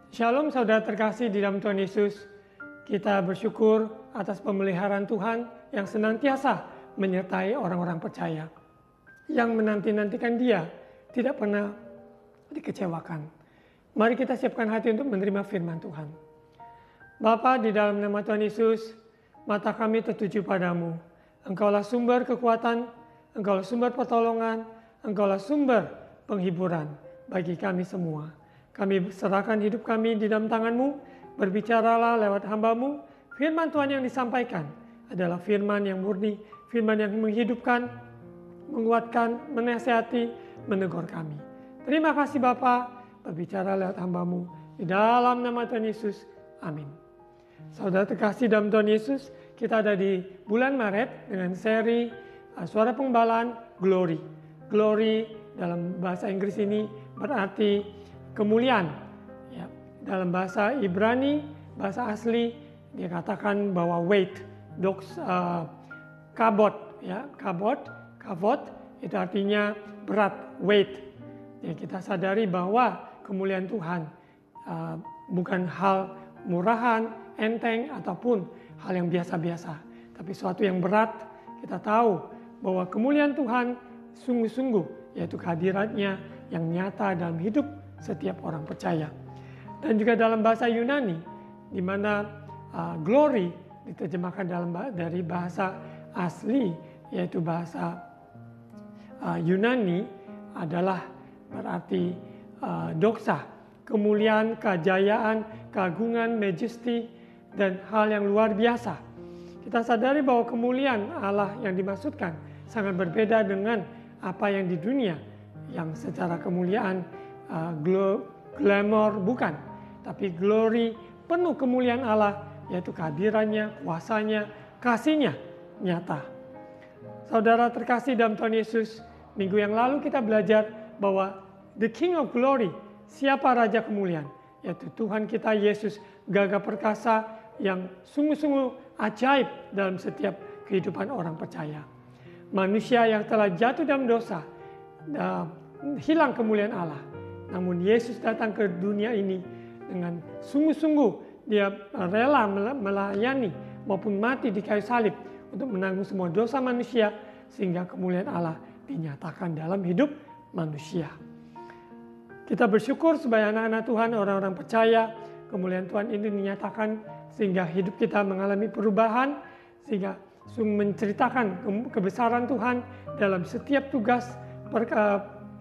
Shalom saudara terkasih di dalam Tuhan Yesus. Kita bersyukur atas pemeliharaan Tuhan yang senantiasa menyertai orang-orang percaya. Yang menanti-nantikan Dia tidak pernah dikecewakan. Mari kita siapkan hati untuk menerima firman Tuhan. Bapa, di dalam nama Tuhan Yesus, mata kami tertuju padamu. Engkaulah sumber kekuatan, Engkaulah sumber pertolongan, Engkaulah sumber penghiburan bagi kami semua. Kami serahkan hidup kami di dalam tangan-Mu, berbicaralah lewat hamba-Mu. Firman Tuhan yang disampaikan adalah firman yang murni, firman yang menghidupkan, menguatkan, menasihati, menegur kami. Terima kasih Bapa, berbicara lewat hamba-Mu. Di dalam nama Tuhan Yesus, amin. Saudara terkasih dalam Tuhan Yesus, kita ada di bulan Maret dengan seri Suara Penggembalaan Glory. Glory dalam bahasa Inggris ini berarti kemuliaan. Ya, dalam bahasa Ibrani, bahasa asli, dia katakan bahwa weight, kabot, ya, kavod itu artinya berat, weight. Ya, kita sadari bahwa kemuliaan Tuhan bukan hal murahan, enteng, ataupun hal yang biasa-biasa. Tapi suatu yang berat. Kita tahu bahwa kemuliaan Tuhan sungguh-sungguh, yaitu kehadirannya yang nyata dalam hidup setiap orang percaya. Dan juga dalam bahasa Yunani, di mana glory diterjemahkan dari bahasa asli, yaitu bahasa Yunani adalah berarti doxa, kemuliaan, kejayaan, keagungan, majesty, dan hal yang luar biasa. Kita sadari bahwa kemuliaan Allah yang dimaksudkan sangat berbeda dengan apa yang di dunia, yang secara kemuliaan glamour bukan, tapi glory, penuh kemuliaan Allah, yaitu kehadirannya, kuasanya, kasihnya nyata. Saudara terkasih dalam Tuhan Yesus, minggu yang lalu kita belajar bahwa the King of Glory, siapa Raja Kemuliaan, yaitu Tuhan kita Yesus, gagah perkasa yang sungguh-sungguh ajaib dalam setiap kehidupan orang percaya. Manusia yang telah jatuh dalam dosa, hilang kemuliaan Allah. Namun Yesus datang ke dunia ini dengan sungguh-sungguh dia rela melayani maupun mati di kayu salib untuk menanggung semua dosa manusia sehingga kemuliaan Allah dinyatakan dalam hidup manusia. Kita bersyukur sebagai anak-anak Tuhan, orang-orang percaya, kemuliaan Tuhan ini dinyatakan sehingga hidup kita mengalami perubahan, sehingga menceritakan kebesaran Tuhan dalam setiap tugas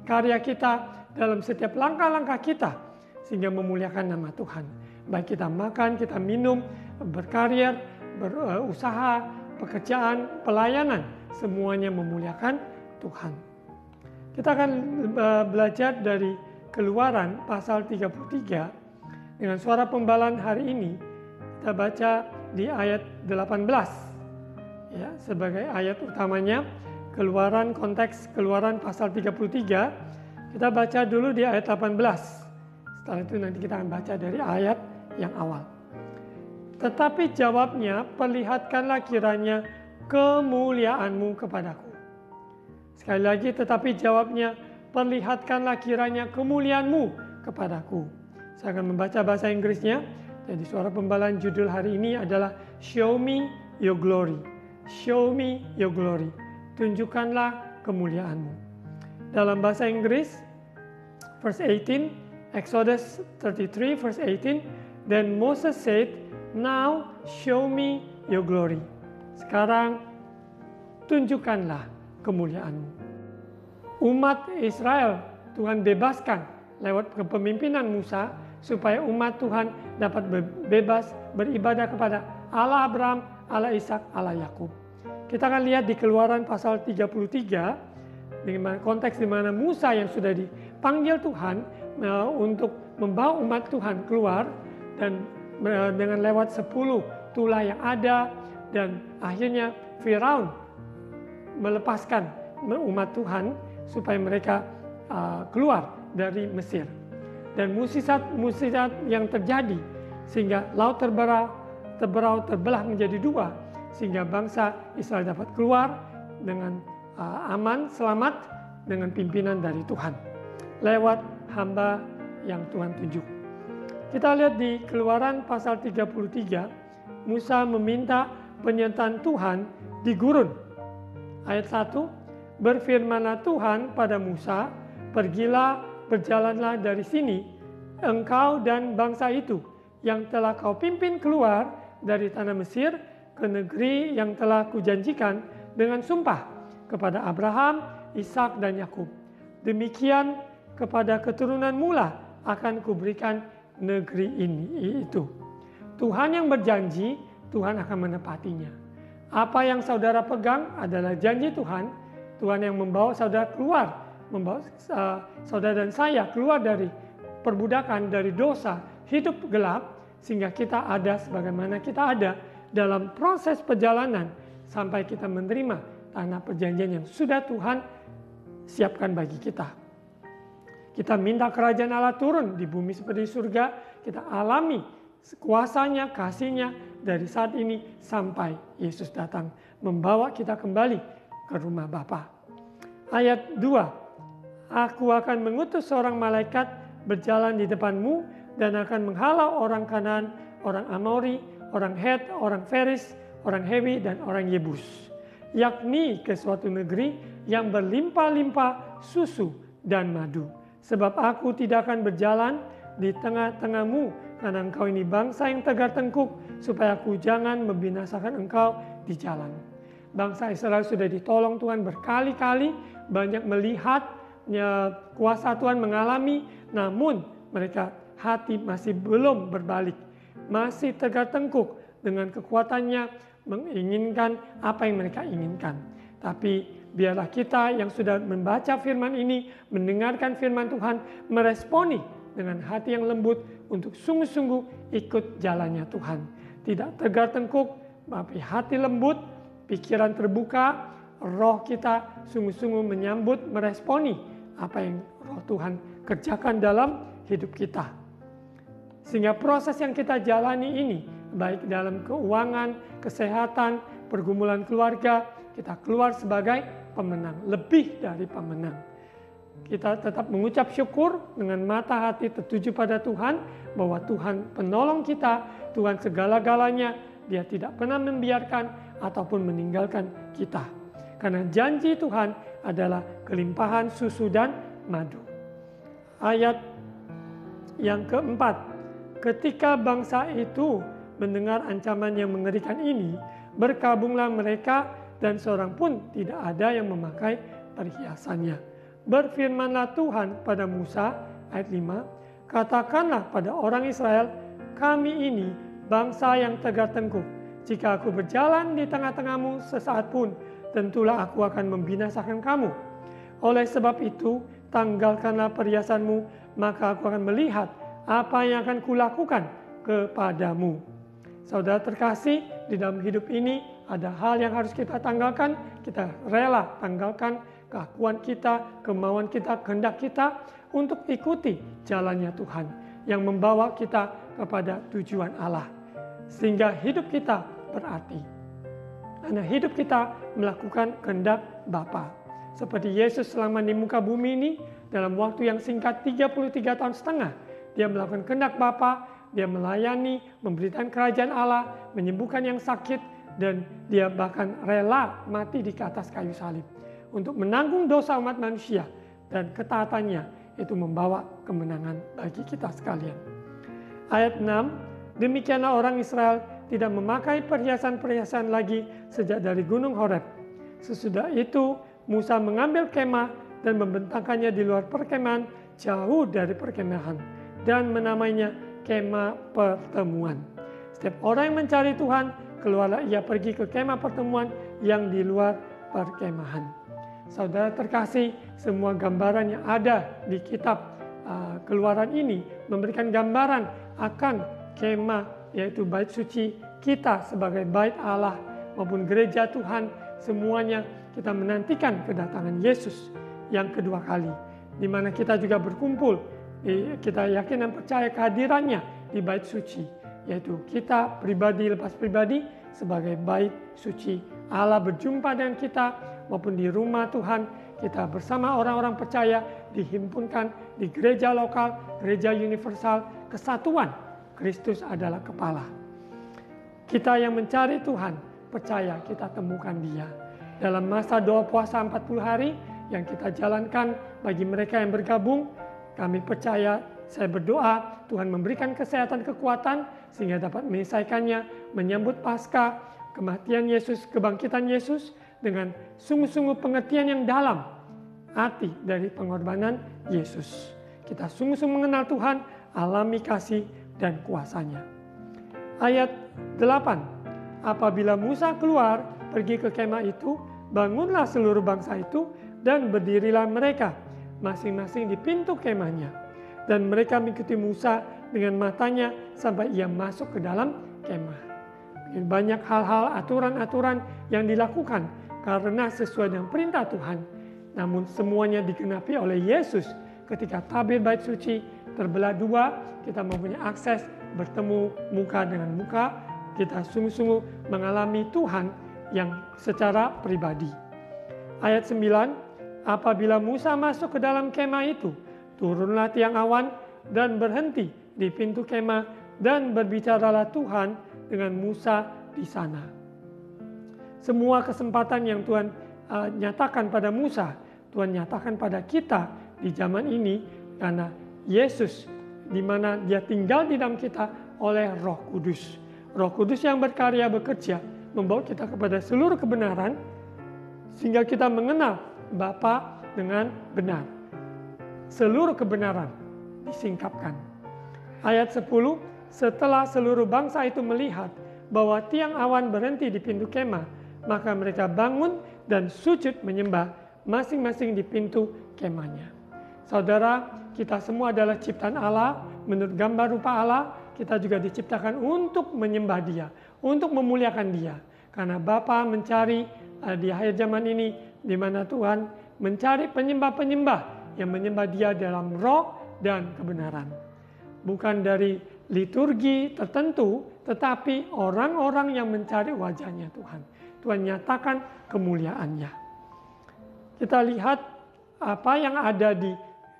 karya kita, dalam setiap langkah-langkah kita, sehingga memuliakan nama Tuhan. Baik kita makan, kita minum, berkarir, berusaha, pekerjaan, pelayanan, semuanya memuliakan Tuhan. Kita akan belajar dari Keluaran pasal 33 dengan suara penggembalaan hari ini. Kita baca di ayat 18 ya, sebagai ayat utamanya. Keluaran, konteks Keluaran pasal 33. Kita baca dulu di ayat 18. Setelah itu nanti kita akan baca dari ayat yang awal. Tetapi jawabnya, perlihatkanlah kiranya kemuliaan-Mu kepadaku. Sekali lagi, tetapi jawabnya, perlihatkanlah kiranya kemuliaan-Mu kepadaku. Saya akan membaca bahasa Inggrisnya. Jadi suara penggembalaan judul hari ini adalah Show Me Your Glory. Show Me Your Glory. Tunjukkanlah kemuliaan-Mu. Dalam bahasa Inggris, verse 18, Exodus 33, verse 18, Then Moses said, Now show me your glory. Sekarang, tunjukkanlah kemuliaan-Mu. Umat Israel, Tuhan bebaskan lewat kepemimpinan Musa, supaya umat Tuhan dapat bebas beribadah kepada Allah Abraham, Allah Ishak, Allah Yakub. Kita akan lihat di Keluaran pasal 33, dengan konteks di mana Musa yang sudah dipanggil Tuhan untuk membawa umat Tuhan keluar, dan dengan lewat 10 tulah yang ada, dan akhirnya Firaun melepaskan umat Tuhan supaya mereka keluar dari Mesir. Dan musisat yang terjadi sehingga laut terbelah menjadi dua, sehingga bangsa Israel dapat keluar dengan aman, selamat dengan pimpinan dari Tuhan lewat hamba yang Tuhan tunjuk. Kita lihat di Keluaran pasal 33, Musa meminta penyertaan Tuhan di gurun. Ayat 1, berfirmanlah Tuhan pada Musa, pergilah, berjalanlah dari sini, engkau dan bangsa itu yang telah kau pimpin keluar dari tanah Mesir ke negeri yang telah kujanjikan dengan sumpah kepada Abraham, Ishak dan Yakub. Demikian kepada keturunan mula akan kuberikan negeri ini itu. Tuhan yang berjanji, Tuhan akan menepatinya. Apa yang saudara pegang adalah janji Tuhan. Tuhan yang membawa saudara keluar, membawa saudara dan saya keluar dari perbudakan, dari dosa, hidup gelap, sehingga kita ada sebagaimana kita ada dalam proses perjalanan sampai kita menerima tanah perjanjian yang sudah Tuhan siapkan bagi kita. Kita minta kerajaan Allah turun di bumi seperti surga, kita alami kuasanya, kasihnya dari saat ini sampai Yesus datang membawa kita kembali ke rumah Bapa. Ayat 2, aku akan mengutus seorang malaikat berjalan di depanmu dan akan menghalau orang Kanaan, orang Amori, orang Het, orang Feris, orang Hewi, dan orang Yebus, yakni ke suatu negeri yang berlimpah-limpah susu dan madu. Sebab aku tidak akan berjalan di tengah-tengahmu, karena engkau ini bangsa yang tegar tengkuk, supaya aku jangan membinasakan engkau di jalan. Bangsa Israel sudah ditolong Tuhan berkali-kali, banyak melihat kuasa Tuhan mengalami, namun mereka hati masih belum berbalik, masih tegar tengkuk dengan kekuatannya menginginkan apa yang mereka inginkan. Tapi biarlah kita yang sudah membaca firman ini, mendengarkan firman Tuhan, meresponi dengan hati yang lembut untuk sungguh-sungguh ikut jalannya Tuhan. Tidak tegar tengkuk, tapi hati lembut, pikiran terbuka, roh kita sungguh-sungguh menyambut, meresponi apa yang roh Tuhan kerjakan dalam hidup kita. Sehingga proses yang kita jalani ini, baik dalam keuangan, kesehatan, pergumulan keluarga, kita keluar sebagai pemenang, lebih dari pemenang. Kita tetap mengucap syukur dengan mata hati tertuju pada Tuhan, bahwa Tuhan penolong kita, Tuhan segala-galanya, Dia tidak pernah membiarkan ataupun meninggalkan kita. Karena janji Tuhan adalah kelimpahan susu dan madu. Ayat yang keempat, ketika bangsa itu mendengar ancaman yang mengerikan ini, berkabunglah mereka dan seorang pun tidak ada yang memakai perhiasannya. Berfirmanlah Tuhan pada Musa, ayat 5, katakanlah pada orang Israel, kami ini bangsa yang tegar tengkuk. Jika aku berjalan di tengah-tengahmu sesaat pun, tentulah aku akan membinasakan kamu. Oleh sebab itu, tanggalkanlah perhiasanmu, maka aku akan melihat apa yang akan kulakukan kepadamu. Saudara terkasih, di dalam hidup ini ada hal yang harus kita tanggalkan. Kita rela tanggalkan keakuan kita, kemauan kita, kehendak kita untuk ikuti jalannya Tuhan yang membawa kita kepada tujuan Allah. Sehingga hidup kita berarti. Karena hidup kita melakukan kehendak Bapa. Seperti Yesus selama di muka bumi ini, dalam waktu yang singkat 33 tahun setengah, Dia melakukan kehendak Bapa. Dia melayani, memberitakan kerajaan Allah, menyembuhkan yang sakit, dan Dia bahkan rela mati di atas kayu salib untuk menanggung dosa umat manusia, dan ketaatannya itu membawa kemenangan bagi kita sekalian. Ayat 6, demikianlah orang Israel tidak memakai perhiasan-perhiasan lagi sejak dari Gunung Horeb. Sesudah itu Musa mengambil kemah dan membentangkannya di luar perkemahan jauh dari perkemahan dan menamainya kemah pertemuan. Setiap orang yang mencari Tuhan, keluarlah ia pergi ke kemah pertemuan yang di luar perkemahan. Saudara terkasih, semua gambaran yang ada di kitab Keluaran ini memberikan gambaran akan kemah, yaitu bait suci kita sebagai bait Allah maupun gereja Tuhan. Semuanya kita menantikan kedatangan Yesus yang kedua kali, di mana kita juga berkumpul. Kita yakin dan percaya kehadirannya di bait suci, yaitu kita pribadi lepas pribadi sebagai bait suci. Allah berjumpa dengan kita maupun di rumah Tuhan, kita bersama orang-orang percaya dihimpunkan di gereja lokal, gereja universal, kesatuan. Kristus adalah kepala. Kita yang mencari Tuhan, percaya kita temukan Dia. Dalam masa doa puasa 40 hari yang kita jalankan bagi mereka yang bergabung, kami percaya, saya berdoa Tuhan memberikan kesehatan, kekuatan sehingga dapat menyelesaikannya, menyambut Paskah, kematian Yesus, kebangkitan Yesus dengan sungguh-sungguh pengertian yang dalam arti dari pengorbanan Yesus. Kita sungguh-sungguh mengenal Tuhan, alami kasih dan kuasanya. Ayat 8, apabila Musa keluar pergi ke kemah itu, bangunlah seluruh bangsa itu dan berdirilah mereka masing-masing di pintu kemahnya. Dan mereka mengikuti Musa dengan matanya sampai ia masuk ke dalam kemah. Banyak hal-hal, aturan-aturan yang dilakukan karena sesuai dengan perintah Tuhan. Namun semuanya digenapi oleh Yesus ketika tabir bait suci terbelah dua, kita mempunyai akses bertemu muka dengan muka, kita sungguh-sungguh mengalami Tuhan yang secara pribadi. Ayat 9, apabila Musa masuk ke dalam kemah itu, turunlah tiang awan dan berhenti di pintu kemah dan berbicaralah Tuhan dengan Musa di sana. Semua kesempatan yang Tuhan nyatakan pada Musa, Tuhan nyatakan pada kita di zaman ini karena Yesus di mana Dia tinggal di dalam kita oleh Roh Kudus. Roh Kudus yang berkarya bekerja membawa kita kepada seluruh kebenaran sehingga kita mengenal Bapa dengan benar. Seluruh kebenaran disingkapkan. Ayat 10, setelah seluruh bangsa itu melihat bahwa tiang awan berhenti di pintu kemah, maka mereka bangun dan sujud menyembah masing-masing di pintu kemahnya. Saudara, kita semua adalah ciptaan Allah, menurut gambar rupa Allah, kita juga diciptakan untuk menyembah Dia, untuk memuliakan Dia. Karena Bapa mencari di akhir zaman ini, di mana Tuhan mencari penyembah-penyembah yang menyembah Dia dalam roh dan kebenaran. Bukan dari liturgi tertentu, tetapi orang-orang yang mencari wajahnya Tuhan. Tuhan nyatakan kemuliaannya. Kita lihat apa yang ada di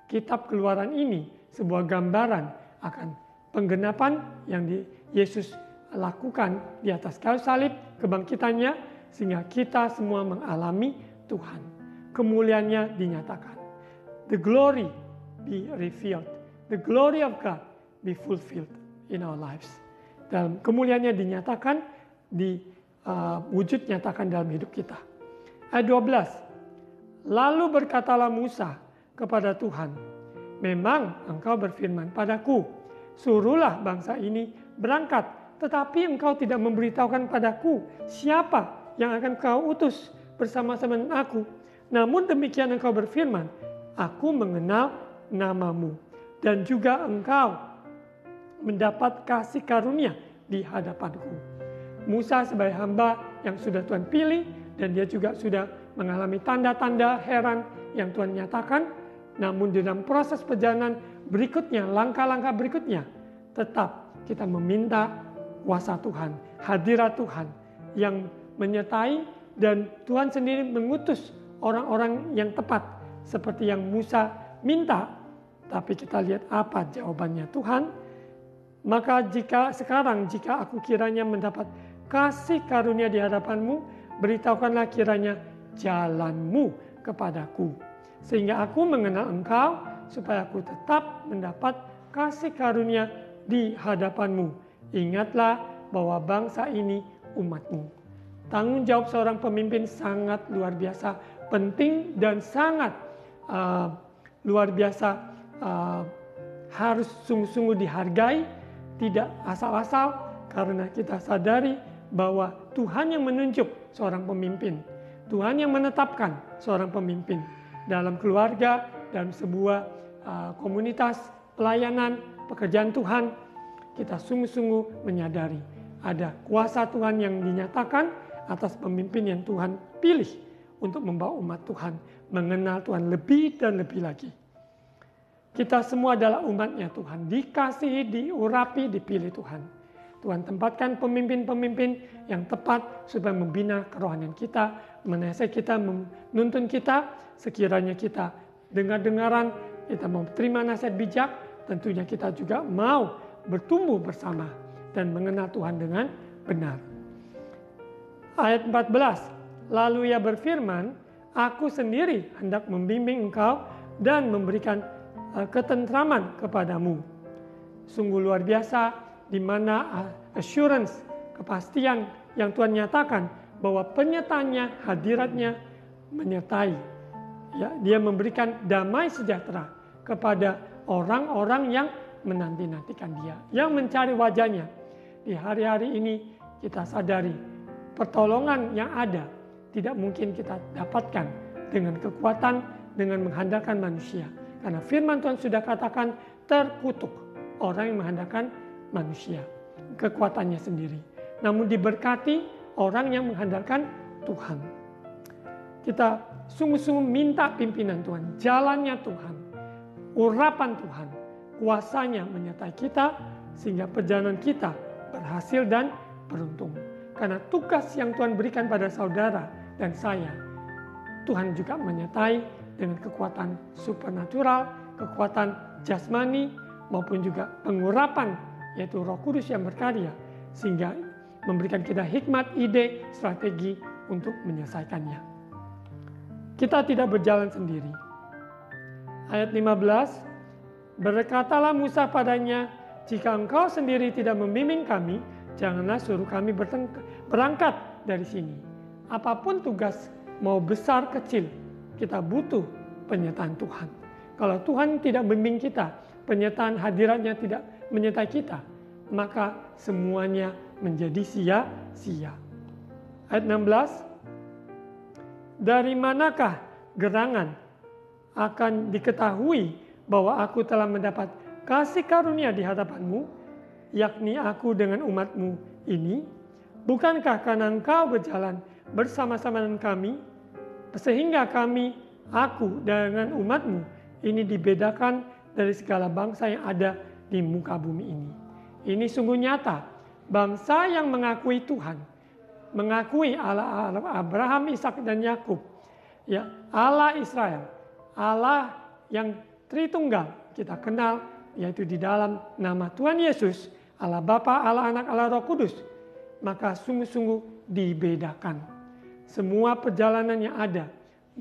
Kitab Keluaran ini, sebuah gambaran akan penggenapan yang Yesus lakukan di atas kayu salib, kebangkitannya, sehingga kita semua mengalami Tuhan. Kemuliaannya dinyatakan. The glory be revealed. The glory of God be fulfilled in our lives. Dalam kemuliaannya dinyatakan, wujud nyatakan dalam hidup kita. Ayat 12. Lalu berkatalah Musa kepada Tuhan, memang engkau berfirman padaku, suruhlah bangsa ini berangkat, tetapi engkau tidak memberitahukan padaku siapa yang akan kau utus bersama-sama dengan aku. Namun demikian engkau berfirman, aku mengenal namamu, dan juga engkau mendapat kasih karunia di hadapanku. Musa sebagai hamba yang sudah Tuhan pilih, dan dia juga sudah mengalami tanda-tanda heran yang Tuhan nyatakan. Namun di dalam proses perjalanan berikutnya, langkah-langkah berikutnya, tetap kita meminta kuasa Tuhan, hadirat Tuhan yang menyertai, dan Tuhan sendiri mengutus orang-orang yang tepat seperti yang Musa minta. Tapi kita lihat apa jawabannya Tuhan. Maka jika aku kiranya mendapat kasih karunia di hadapanmu, beritahukanlah kiranya jalanmu kepadaku, sehingga aku mengenal engkau, supaya aku tetap mendapat kasih karunia di hadapanmu. Ingatlah bahwa bangsa ini umatmu. Tanggung jawab seorang pemimpin sangat luar biasa penting dan sangat luar biasa, harus sungguh-sungguh dihargai, tidak asal-asal, karena kita sadari bahwa Tuhan yang menunjuk seorang pemimpin, Tuhan yang menetapkan seorang pemimpin dalam keluarga, dalam sebuah komunitas pelayanan, pekerjaan Tuhan. Kita sungguh-sungguh menyadari ada kuasa Tuhan yang dinyatakan atas pemimpin yang Tuhan pilih untuk membawa umat Tuhan mengenal Tuhan lebih dan lebih lagi. Kita semua adalah umatnya Tuhan, dikasihi, diurapi, dipilih Tuhan. Tuhan tempatkan pemimpin-pemimpin yang tepat supaya membina kerohanian kita, menasihati kita, menuntun kita. Sekiranya kita dengar-dengaran, kita mau terima nasihat bijak, tentunya kita juga mau bertumbuh bersama dan mengenal Tuhan dengan benar. Ayat 14, lalu ia berfirman, aku sendiri hendak membimbing engkau dan memberikan ketentraman kepadamu. Sungguh luar biasa di mana assurance, kepastian yang Tuhan nyatakan bahwa penyertaannya, hadiratnya menyertai. Ya, dia memberikan damai sejahtera kepada orang-orang yang menanti-nantikan dia, yang mencari wajahnya. Di hari-hari ini kita sadari pertolongan yang ada tidak mungkin kita dapatkan dengan kekuatan, dengan mengandalkan manusia. Karena firman Tuhan sudah katakan terkutuk orang yang mengandalkan manusia, kekuatannya sendiri. Namun diberkati orang yang mengandalkan Tuhan. Kita sungguh-sungguh minta pimpinan Tuhan, jalannya Tuhan, urapan Tuhan, kuasanya menyertai kita sehingga perjalanan kita berhasil dan beruntung. Karena tugas yang Tuhan berikan pada saudara dan saya, Tuhan juga menyertai dengan kekuatan supernatural, kekuatan jasmani maupun juga pengurapan, yaitu Roh Kudus yang berkarya sehingga memberikan kita hikmat, ide, strategi untuk menyelesaikannya. Kita tidak berjalan sendiri. Ayat 15, berkatalah Musa padanya, jika engkau sendiri tidak membimbing kami, janganlah suruh kami berangkat dari sini. Apapun tugas, mau besar kecil, kita butuh penyertaan Tuhan. Kalau Tuhan tidak membimbing kita, penyertaan hadiratnya tidak menyertai kita, maka semuanya menjadi sia-sia. Ayat 16, dari manakah gerangan akan diketahui bahwa aku telah mendapat kasih karunia di hadapanmu, yakni aku dengan umatmu ini? Bukankah karena engkau berjalan bersama-sama dengan kami, sehingga aku dengan umatmu ini dibedakan dari segala bangsa yang ada di muka bumi ini. Ini sungguh nyata, bangsa yang mengakui Tuhan, mengakui Allah Abraham, Ishak dan Yakub, ya, Allah Israel, Allah yang Tritunggal kita kenal, yaitu di dalam nama Tuhan Yesus, Allah Bapa, Allah Anak, Allah Roh Kudus, maka sungguh-sungguh dibedakan. Semua perjalanan yang ada,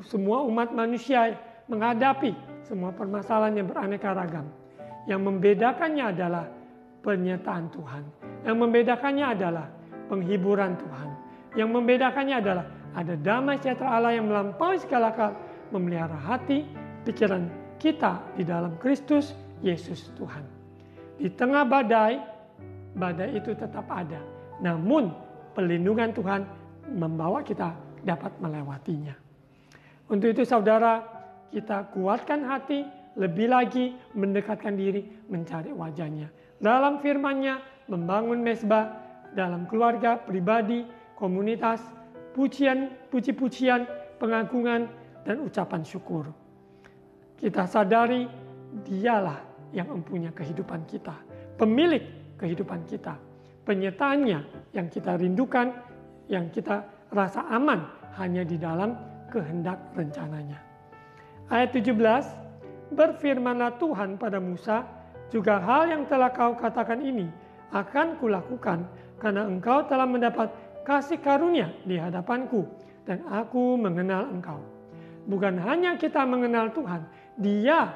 semua umat manusia menghadapi semua permasalahan yang beraneka ragam. Yang membedakannya adalah penyertaan Tuhan. Yang membedakannya adalah penghiburan Tuhan. Yang membedakannya adalah ada damai sejahtera Allah yang melampaui segala akal, memelihara hati, pikiran kita di dalam Kristus Yesus Tuhan. Di tengah badai, badai itu tetap ada. Namun perlindungan Tuhan membawa kita dapat melewatinya. Untuk itu saudara, kita kuatkan hati, lebih lagi mendekatkan diri mencari wajahnya. Dalam firman-Nya membangun mezbah, dalam keluarga, pribadi, komunitas, puji-pujian, pengagungan, dan ucapan syukur. Kita sadari Dialah yang mempunyai kehidupan kita, pemilik kehidupan kita, penyertaannya yang kita rindukan, yang kita rasa aman hanya di dalam kehendak rencananya. Ayat 17, berfirmanlah Tuhan pada Musa, juga hal yang telah kau katakan ini akan kulakukan karena engkau telah mendapat kasih karunia di hadapanku dan aku mengenal engkau. Bukan hanya kita mengenal Tuhan, Dia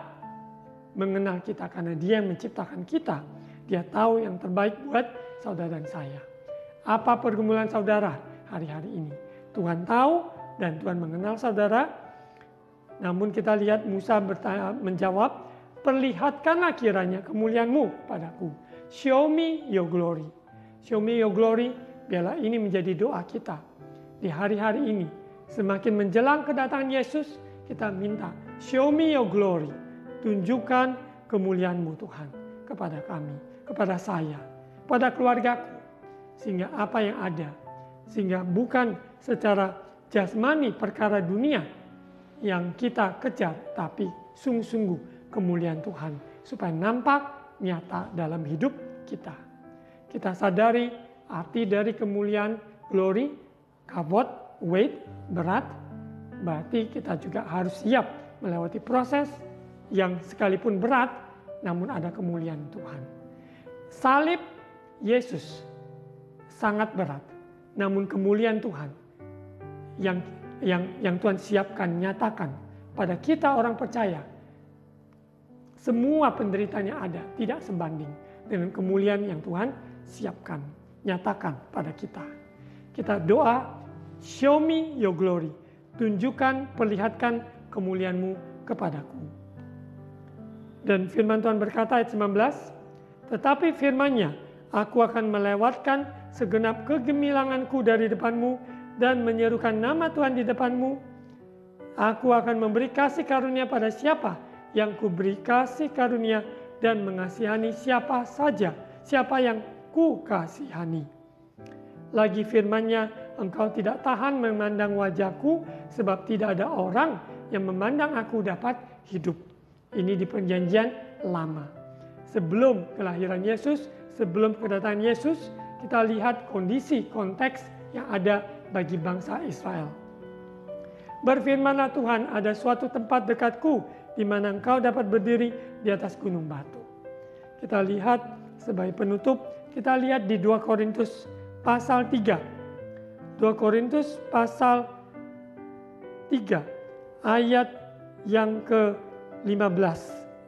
mengenal kita karena Dia yang menciptakan kita. Dia tahu yang terbaik buat saudara dan saya. Apa pergumulan saudara hari-hari ini? Tuhan tahu dan Tuhan mengenal saudara. Namun kita lihat Musa menjawab, perlihatkanlah kiranya kemuliaan-Mu padaku. Show me your glory. Show me your glory. Biarlah ini menjadi doa kita di hari-hari ini. Semakin menjelang kedatangan Yesus, kita minta, show me your glory. Tunjukkan kemuliaan-Mu Tuhan kepada kami, kepada saya, pada keluargaku. Sehingga apa yang ada, sehingga bukan secara jasmani perkara dunia yang kita kejar, tapi sungguh-sungguh kemuliaan Tuhan supaya nampak nyata dalam hidup kita. Kita sadari arti dari kemuliaan, glory, kavod, weight, berat, berarti kita juga harus siap melewati proses yang sekalipun berat, namun ada kemuliaan Tuhan. Salib Yesus sangat berat, namun kemuliaan Tuhan yang Tuhan siapkan, nyatakan pada kita orang percaya, semua penderitaannya ada, tidak sebanding dengan kemuliaan yang Tuhan siapkan, nyatakan pada kita. Kita doa, show me your glory, tunjukkan, perlihatkan kemuliaan-Mu kepadaku. Dan firman Tuhan berkata ayat 19, tetapi firman-Nya, aku akan melewatkan segenap kegemilanganku dari depan-Mu dan menyerukan nama Tuhan di depan-Mu. Aku akan memberi kasih karunia pada siapa yang kuberi kasih karunia dan mengasihani siapa saja, siapa yang ku kasihani. Lagi firman-Nya, engkau tidak tahan memandang wajahku sebab tidak ada orang yang memandang aku dapat hidup. Ini di perjanjian lama. Sebelum kelahiran Yesus, sebelum kedatangan Yesus, kita lihat kondisi, konteks yang ada bagi bangsa Israel. Berfirmanlah Tuhan, ada suatu tempat dekatku di mana engkau dapat berdiri di atas gunung batu. Kita lihat sebagai penutup, kita lihat di 2 Korintus pasal 3. 2 Korintus pasal 3 ayat yang ke-15,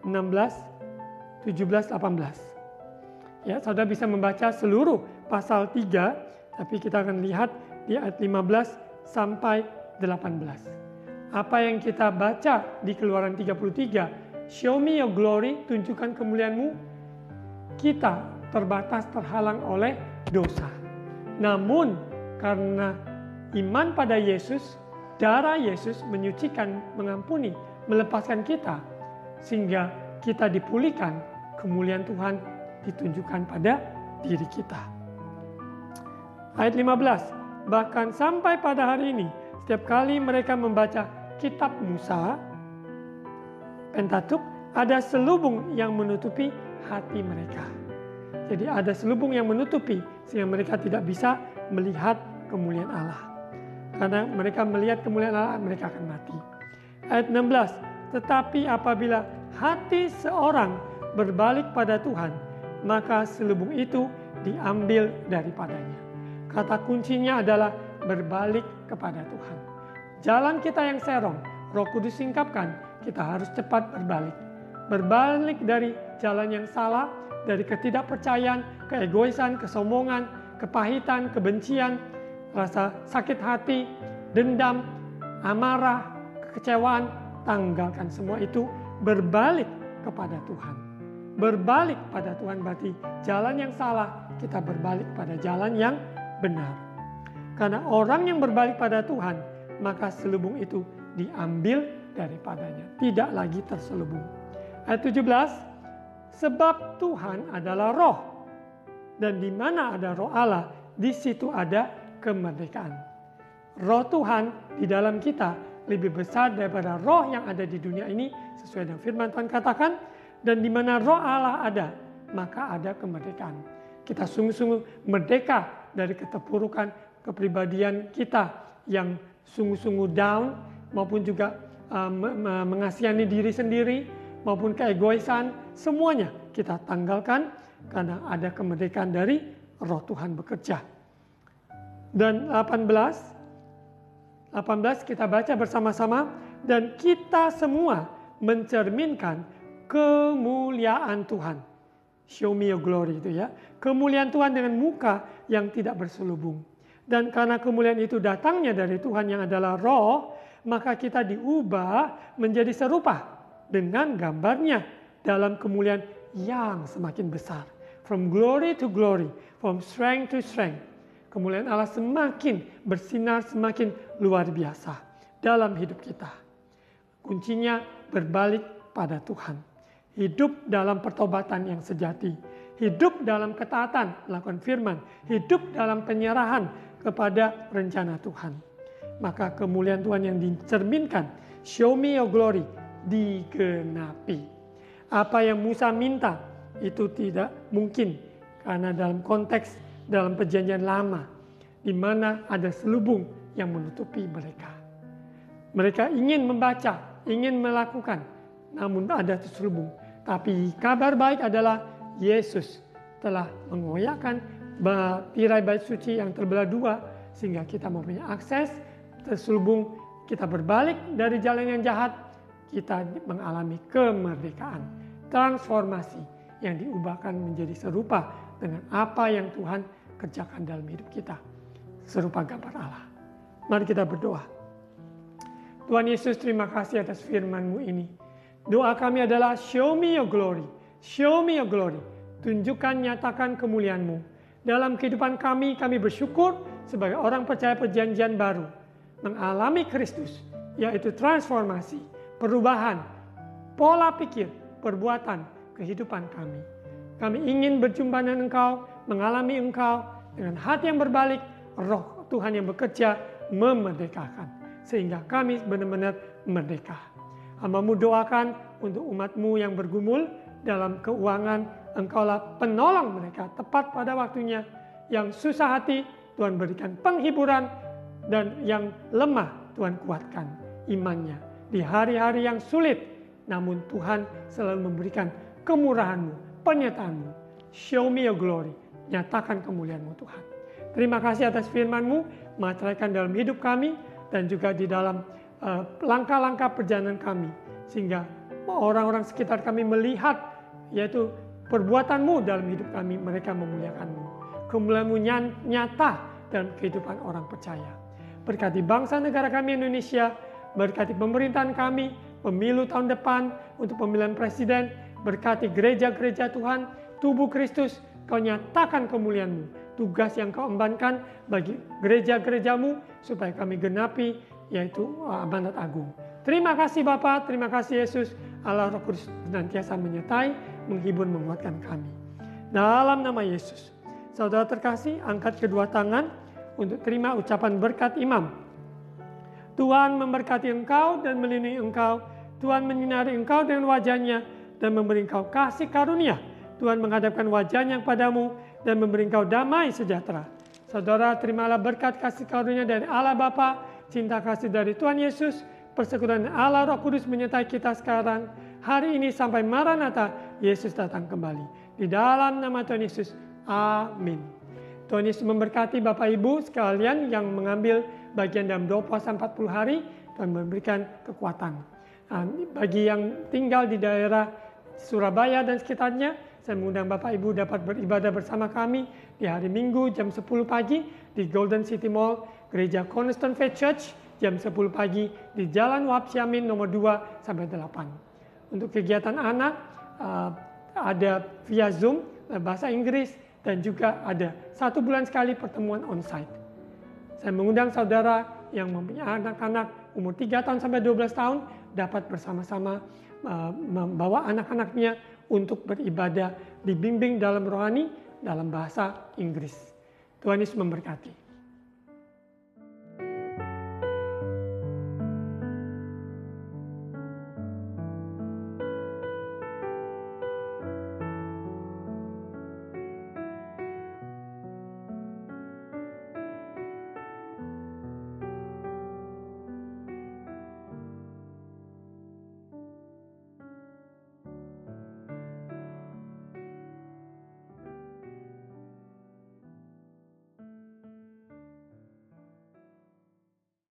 16, 17, 18. Ya, saudara bisa membaca seluruh pasal 3, tapi kita akan lihat di ayat 15 sampai 18. Apa yang kita baca di Keluaran 33, show me your glory, tunjukkan kemuliaan-Mu, kita terbatas, terhalang oleh dosa. Namun karena iman pada Yesus, darah Yesus menyucikan, mengampuni, melepaskan kita, sehingga kita dipulihkan, kemuliaan Tuhan ditunjukkan pada diri kita. Ayat 15, bahkan sampai pada hari ini, setiap kali mereka membaca kitab Musa, Pentatuk, ada selubung yang menutupi hati mereka. Jadi ada selubung yang menutupi sehingga mereka tidak bisa melihat kemuliaan Allah. Karena mereka melihat kemuliaan Allah, mereka akan mati. Ayat 16, tetapi apabila hati seorang berbalik pada Tuhan, maka selubung itu diambil daripadanya. Kata kuncinya adalah berbalik kepada Tuhan. Jalan kita yang serong, Roh Kudus singkapkan, kita harus cepat berbalik. Berbalik dari jalan yang salah, dari ketidakpercayaan, keegoisan, kesombongan, kepahitan, kebencian, rasa sakit hati, dendam, amarah, kekecewaan, tanggalkan semua itu, berbalik kepada Tuhan. Berbalik pada Tuhan berarti jalan yang salah, kita berbalik pada jalan yang benar. Karena orang yang berbalik pada Tuhan, maka selubung itu diambil daripadanya, tidak lagi terselubung. Ayat 17, sebab Tuhan adalah roh, dan di mana ada roh Allah, di situ ada kemerdekaan. Roh Tuhan di dalam kita lebih besar daripada roh yang ada di dunia ini, sesuai dengan firman Tuhan katakan, dan di mana roh Allah ada, maka ada kemerdekaan. Kita sungguh-sungguh merdeka dari keterpurukan kepribadian kita yang sungguh-sungguh down, maupun juga mengasihani diri sendiri, maupun keegoisan, semuanya kita tanggalkan karena ada kemerdekaan dari roh Tuhan bekerja. Dan 18 kita baca bersama-sama, dan kita semua mencerminkan kemuliaan Tuhan. Show me your glory itu ya. Kemuliaan Tuhan dengan muka yang tidak berselubung. Dan karena kemuliaan itu datangnya dari Tuhan yang adalah roh, maka kita diubah menjadi serupa dengan gambarnya dalam kemuliaan yang semakin besar. From glory to glory, from strength to strength. Kemuliaan Allah semakin bersinar, semakin luar biasa dalam hidup kita. Kuncinya berbalik pada Tuhan. Hidup dalam pertobatan yang sejati. Hidup dalam ketaatan, melakukan firman. Hidup dalam penyerahan kepada rencana Tuhan. Maka kemuliaan Tuhan yang dicerminkan, show me your glory, digenapi. Apa yang Musa minta itu tidak mungkin, karena dalam konteks dalam perjanjian lama, di mana ada selubung yang menutupi mereka. Mereka ingin membaca, ingin melakukan, namun ada selubung. Tapi kabar baik adalah Yesus telah mengoyakkan tirai bait suci yang terbelah dua, sehingga kita mempunyai akses terselubung, kita berbalik dari jalan yang jahat, kita mengalami kemerdekaan, transformasi yang diubahkan menjadi serupa dengan apa yang Tuhan kerjakan dalam hidup kita, serupa gambar Allah. Mari kita berdoa. Tuhan Yesus, terima kasih atas firman-Mu ini. Doa kami adalah show me your glory, show me your glory. Tunjukkan, nyatakan kemuliaan-Mu. Dalam kehidupan kami bersyukur sebagai orang percaya perjanjian baru, mengalami Kristus, yaitu transformasi, perubahan, pola pikir, perbuatan, kehidupan kami. Kami ingin berjumpa dengan Engkau, mengalami Engkau dengan hati yang berbalik, roh Tuhan yang bekerja memerdekakan, sehingga kami benar-benar merdeka. Hamba-Mu doakan untuk umat-Mu yang bergumul dalam keuangan, Engkaulah penolong mereka tepat pada waktunya. Yang susah hati, Tuhan berikan penghiburan, dan yang lemah, Tuhan kuatkan imannya. Di hari-hari yang sulit, namun Tuhan selalu memberikan kemurahan-Mu, penyertaan-Mu. Show me your glory, nyatakan kemuliaan-Mu Tuhan. Terima kasih atas firman-Mu, materaikan dalam hidup kami, dan juga di dalam langkah-langkah perjalanan kami, sehingga orang-orang sekitar kami melihat, yaitu perbuatan-Mu dalam hidup kami, mereka memuliakan-Mu. Kemuliaan-Mu nyata dalam kehidupan orang percaya. Berkati bangsa negara kami Indonesia, berkati pemerintahan kami, pemilu tahun depan untuk pemilihan presiden, berkati gereja-gereja Tuhan, tubuh Kristus, Kau nyatakan kemuliaan-Mu, tugas yang Kau embankan bagi gereja-gereja-Mu, supaya kami genapi, yaitu amanat agung. Terima kasih Bapa, terima kasih Yesus, Allah Roh Kudus senantiasa menyertai, menghibur, menguatkan kami. Dalam nama Yesus, saudara terkasih, angkat kedua tangan untuk terima ucapan berkat imam. Tuhan memberkati engkau dan melindungi engkau. Tuhan menyinari engkau dengan wajah-Nya dan memberi engkau kasih karunia. Tuhan menghadapkan wajah-Nya kepadamu dan memberi engkau damai sejahtera. Saudara, terimalah berkat kasih karunia dari Allah Bapa, cinta kasih dari Tuhan Yesus, persekutuan Allah Roh Kudus menyertai kita sekarang, hari ini sampai Maranatha, Yesus datang kembali. Di dalam nama Tuhan Yesus, amin. Tuhan Yesus memberkati Bapak Ibu sekalian yang mengambil bagian dalam doa puasa 40 hari, Tuhan memberikan kekuatan. Nah, bagi yang tinggal di daerah Surabaya dan sekitarnya, saya mengundang Bapak Ibu dapat beribadah bersama kami di hari Minggu jam 10 pagi di Golden City Mall, Gereja Cornerstone Faith Church, jam 10 pagi di Jalan Wahab Syamin nomor 2 sampai 8. Untuk kegiatan anak, ada via Zoom, bahasa Inggris, dan juga ada 1 bulan sekali pertemuan onsite. Saya mengundang saudara yang mempunyai anak-anak umur 3 tahun sampai 12 tahun dapat bersama-sama membawa anak-anaknya untuk beribadah, dibimbing dalam rohani dalam bahasa Inggris. Tuhan Yesus memberkati.